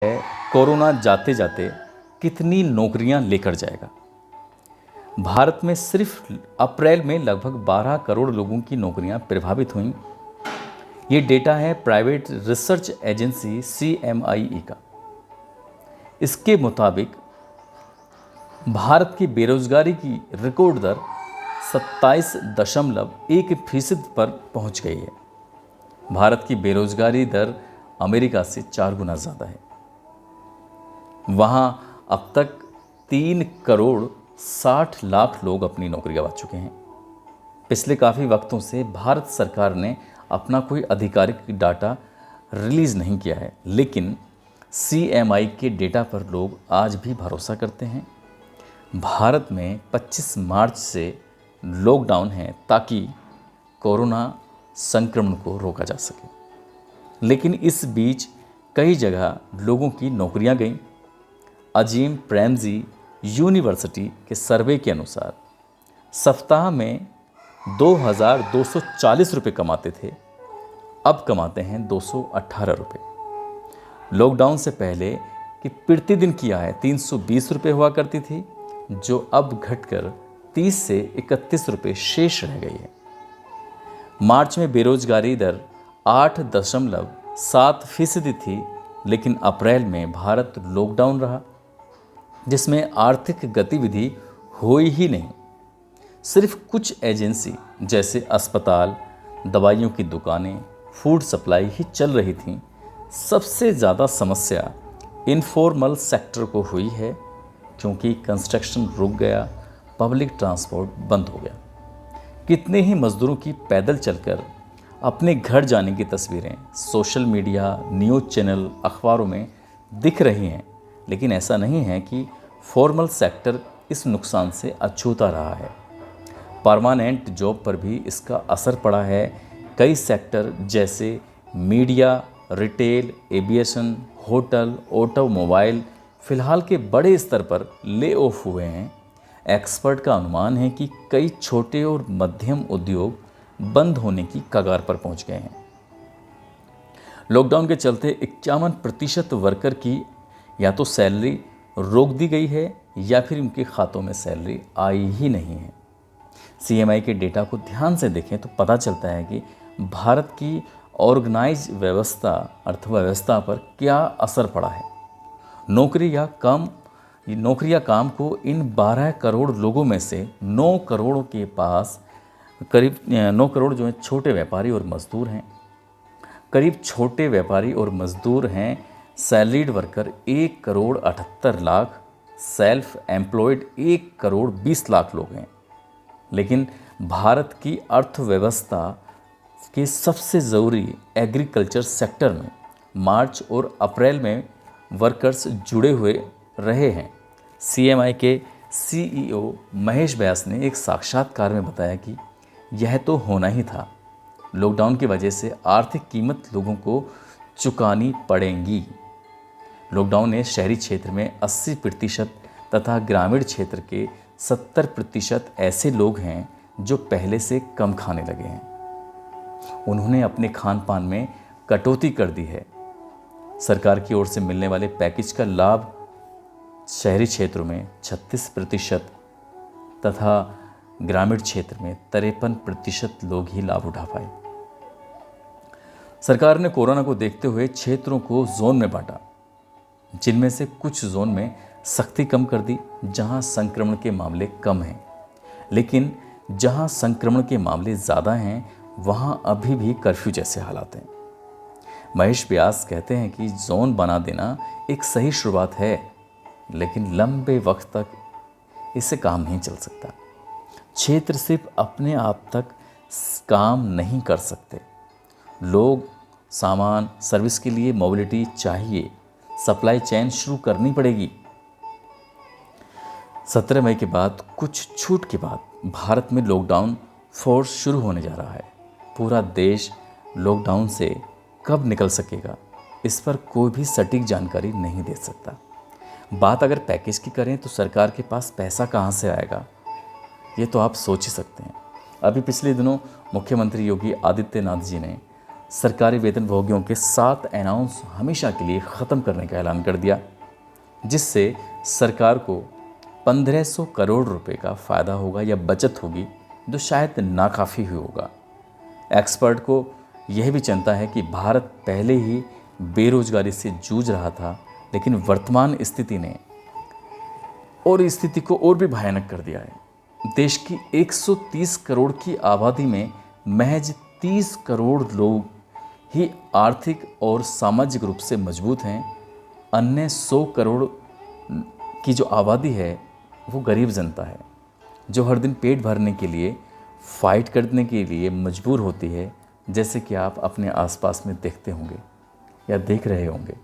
है कोरोना जाते जाते कितनी नौकरियां लेकर जाएगा। भारत में सिर्फ अप्रैल में लगभग 12 करोड़ लोगों की नौकरियां प्रभावित हुईं। ये डेटा है प्राइवेट रिसर्च एजेंसी CMIE का। इसके मुताबिक भारत की बेरोजगारी की रिकॉर्ड दर 27.1% पर पहुंच गई है। भारत की बेरोजगारी दर अमेरिका से 4 गुना ज़्यादा है। वहाँ अब तक 3 करोड़ 60 लाख लोग अपनी नौकरी गंवा चुके हैं। पिछले काफ़ी वक्तों से भारत सरकार ने अपना कोई आधिकारिक डाटा रिलीज़ नहीं किया है, लेकिन CMI के डेटा पर लोग आज भी भरोसा करते हैं। भारत में 25 मार्च से लॉकडाउन है ताकि कोरोना संक्रमण को रोका जा सके, लेकिन इस बीच कई जगह लोगों की नौकरियां गईं। अजीम प्रेमजी यूनिवर्सिटी के सर्वे के अनुसार सप्ताह में 2,240 रुपये कमाते थे, अब कमाते हैं 218 रुपये। लॉकडाउन से पहले कि प्रतिदिन की आय 320 रुपये हुआ करती थी, जो अब घटकर 30 से 31 रुपये शेष रह गई है। मार्च में बेरोजगारी दर 8.7% थी, लेकिन अप्रैल में भारत लॉकडाउन रहा, जिसमें आर्थिक गतिविधि हुई ही नहीं। सिर्फ कुछ एजेंसी जैसे अस्पताल, दवाइयों की दुकानें, फूड सप्लाई ही चल रही थीं। सबसे ज़्यादा समस्या इनफॉर्मल सेक्टर को हुई है, क्योंकि कंस्ट्रक्शन रुक गया, पब्लिक ट्रांसपोर्ट बंद हो गया। कितने ही मज़दूरों की पैदल चलकर अपने घर जाने की तस्वीरें सोशल मीडिया, न्यूज़ चैनल, अखबारों में दिख रही हैं, लेकिन ऐसा नहीं है कि फॉर्मल सेक्टर इस नुकसान से अछूता रहा है। परमानेंट जॉब पर भी इसका असर पड़ा है। कई सेक्टर जैसे media, retail, aviation, hotel, automobile फिलहाल के बड़े स्तर पर ले ऑफ हुए हैं। एक्सपर्ट का अनुमान है कि कई छोटे और मध्यम उद्योग बंद होने की कगार पर पहुंच गए हैं। लॉकडाउन के चलते 51% वर्कर की या तो सैलरी रोक दी गई है या फिर उनके खातों में सैलरी आई ही नहीं है। CMI के डेटा को ध्यान से देखें तो पता चलता है कि भारत की ऑर्गेनाइज व्यवस्था, अर्थव्यवस्था पर क्या असर पड़ा है। नौकरी या काम को इन 12 करोड़ लोगों में से 9 करोड़ के पास करीब 9 करोड़ जो हैं छोटे व्यापारी और मजदूर हैं। करीब छोटे व्यापारी और मजदूर हैं। Salaried worker 1 crore 78 lakh, self employed 1 crore 20 lakh लोग हैं। लेकिन भारत की अर्थव्यवस्था के सबसे ज़रूरी एग्रीकल्चर सेक्टर में मार्च और अप्रैल में वर्कर्स जुड़े हुए रहे हैं। CMI के CEO महेश व्यास ने एक साक्षात्कार में बताया कि यह तो होना ही था। लॉकडाउन की वजह से आर्थिक कीमत लोगों को चुकानी पड़ेंगी। लॉकडाउन ने शहरी क्षेत्र में 80% तथा ग्रामीण क्षेत्र के 70% ऐसे लोग हैं जो पहले से कम खाने लगे हैं। उन्होंने अपने खान पान में कटौती कर दी है। सरकार की ओर से मिलने वाले पैकेज का लाभ शहरी क्षेत्रों में 36% तथा ग्रामीण क्षेत्र में 53% लोग ही लाभ उठा पाए। सरकार ने कोरोना को देखते हुए क्षेत्रों को जोन में बांटा, जिनमें से कुछ जोन में सख्ती कम कर दी जहां संक्रमण के मामले कम हैं, लेकिन जहां संक्रमण के मामले ज़्यादा हैं वहां अभी भी कर्फ्यू जैसे हालात हैं। महेश व्यास कहते हैं कि जोन बना देना एक सही शुरुआत है, लेकिन लंबे वक्त तक इससे काम नहीं चल सकता। क्षेत्र सिर्फ अपने आप तक काम नहीं कर सकते। लोग, सामान, सर्विस के लिए मोबिलिटी चाहिए। सप्लाई चेन शुरू करनी पड़ेगी। 17 मई के बाद कुछ छूट के बाद भारत में लॉकडाउन फोर्स शुरू होने जा रहा है। पूरा देश लॉकडाउन से कब निकल सकेगा, इस पर कोई भी सटीक जानकारी नहीं दे सकता। बात अगर पैकेज की करें तो सरकार के पास पैसा कहाँ से आएगा, ये तो आप सोच ही सकते हैं। अभी पिछले दिनों मुख्यमंत्री योगी आदित्यनाथ जी ने सरकारी वेतनभोगियों के 7 अनाउंस हमेशा के लिए ख़त्म करने का ऐलान कर दिया, जिससे सरकार को 1500 करोड़ रुपए का फ़ायदा होगा या बचत होगी, जो शायद नाकाफ़ी ही होगा। एक्सपर्ट को यह भी चिंता है कि भारत पहले ही बेरोजगारी से जूझ रहा था, लेकिन वर्तमान स्थिति ने और स्थिति को और भी भयानक कर दिया है। देश की 130 करोड़ की आबादी में महज 30 करोड़ लोग ही आर्थिक और सामाजिक रूप से मजबूत हैं। अन्य 100 करोड़ की जो आबादी है वो गरीब जनता है, जो हर दिन पेट भरने के लिए फाइट करने के लिए मजबूर होती है, जैसे कि आप अपने आसपास में देखते होंगे या देख रहे होंगे।